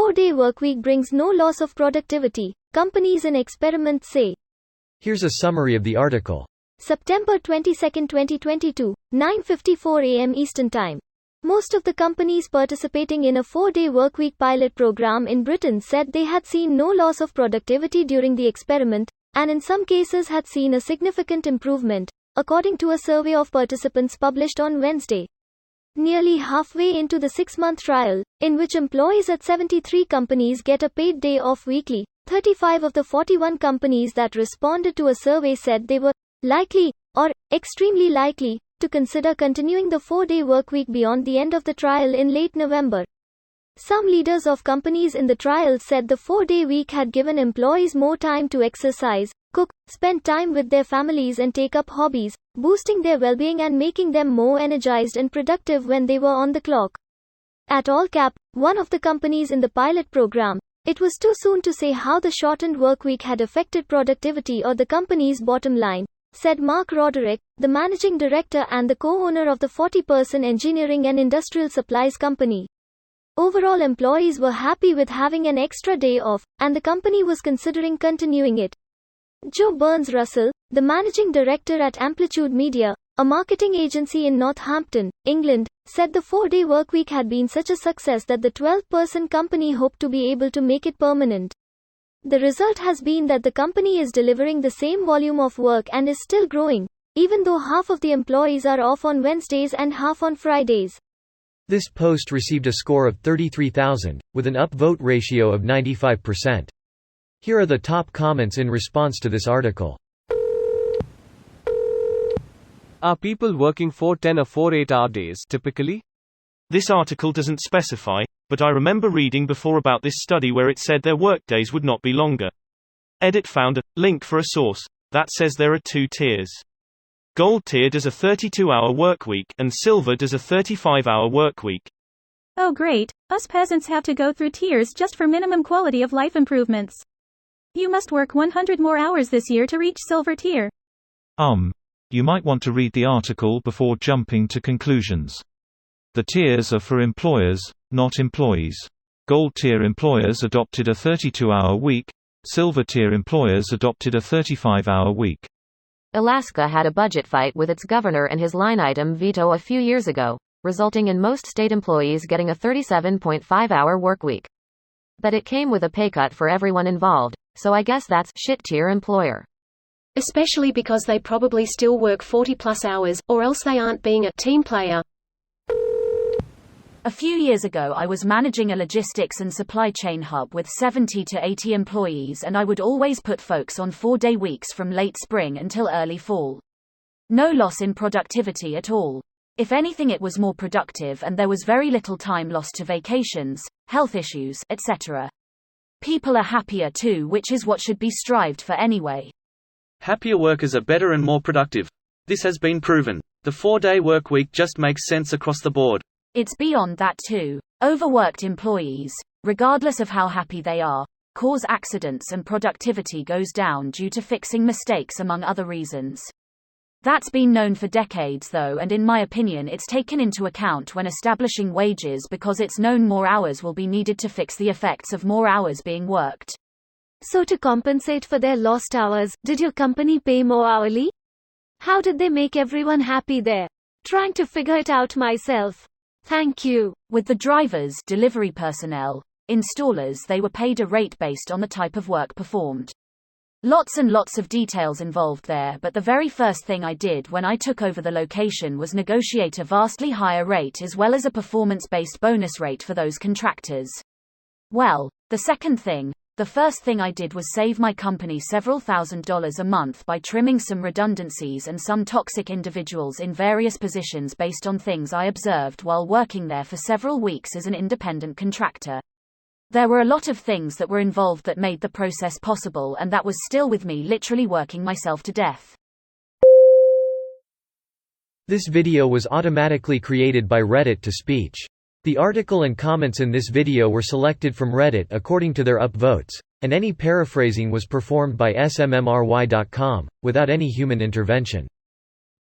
4-day workweek brings no loss of productivity, companies in experiment say. Here's a summary of the article. September 22, 2022, 9:54 a.m. Eastern Time. Most of the companies participating in a 4-day workweek pilot program in Britain said they had seen no loss of productivity during the experiment, and in some cases had seen a significant improvement, according to a survey of participants published on Wednesday. Nearly halfway into the 6-month trial, in which employees at 73 companies get a paid day off weekly, 35 of the 41 companies that responded to a survey said they were likely, or extremely likely, to consider continuing the 4-day workweek beyond the end of the trial in late November. Some leaders of companies in the trial said the 4-day week had given employees more time to exercise, cook, spend time with their families and take up hobbies, boosting their well-being and making them more energized and productive when they were on the clock. At AllCap, one of the companies in the pilot program, it was too soon to say how the shortened workweek had affected productivity or the company's bottom line, said Mark Roderick, the managing director and the co-owner of the 40-person engineering and industrial supplies company. Overall, employees were happy with having an extra day off, and the company was considering continuing it. Joe Burns-Russell, the managing director at Amplitude Media, a marketing agency in Northampton, England, said the 4-day workweek had been such a success that the 12-person company hoped to be able to make it permanent. The result has been that the company is delivering the same volume of work and is still growing, even though half of the employees are off on Wednesdays and half on Fridays. This post received a score of 33,000, with an upvote ratio of 95%. Here are the top comments in response to this article. Are people working 4 10 or 4 8-hour days typically? This article doesn't specify, but I remember reading before about this study where it said their workdays would not be longer. Edit found a link for a source that says there are 2 tiers. Gold tier does a 32-hour workweek and silver does a 35-hour workweek. Oh great, us peasants have to go through tiers just for minimum quality of life improvements. You must work 100 more hours this year to reach silver tier. You might want to read the article before jumping to conclusions. The tiers are for employers, not employees. Gold tier employers adopted a 32-hour week, silver tier employers adopted a 35-hour week. Alaska had a budget fight with its governor and his line item veto a few years ago, resulting in most state employees getting a 37.5-hour workweek. But it came with a pay cut for everyone involved, so I guess that's shit-tier employer. Especially because they probably still work 40-plus hours, or else they aren't being a team player. A few years ago I was managing a logistics and supply chain hub with 70 to 80 employees, and I would always put folks on 4-day weeks from late spring until early fall. No loss in productivity at all. If anything, it was more productive and there was very little time lost to vacations, health issues, etc. People are happier too, which is what should be strived for anyway. Happier workers are better and more productive. This has been proven. The 4-day workweek just makes sense across the board. It's beyond that too. Overworked employees, regardless of how happy they are, cause accidents and productivity goes down due to fixing mistakes among other reasons. That's been known for decades though, and in my opinion it's taken into account when establishing wages because it's known more hours will be needed to fix the effects of more hours being worked. So to compensate for their lost hours, did your company pay more hourly? How did they make everyone happy there? Trying to figure it out myself. Thank you. With the drivers, delivery personnel, installers, they were paid a rate based on the type of work performed. Lots and lots of details involved there, but the very first thing I did when I took over the location was negotiate a vastly higher rate as well as a performance-based bonus rate for those contractors. Well, the first thing I did was save my company several $1,000s a month by trimming some redundancies and some toxic individuals in various positions based on things I observed while working there for several weeks as an independent contractor. There were a lot of things that were involved that made the process possible, and that was still with me literally working myself to death. This video was automatically created by Reddit to speech. The article and comments in this video were selected from Reddit according to their upvotes, and any paraphrasing was performed by smmry.com, without any human intervention.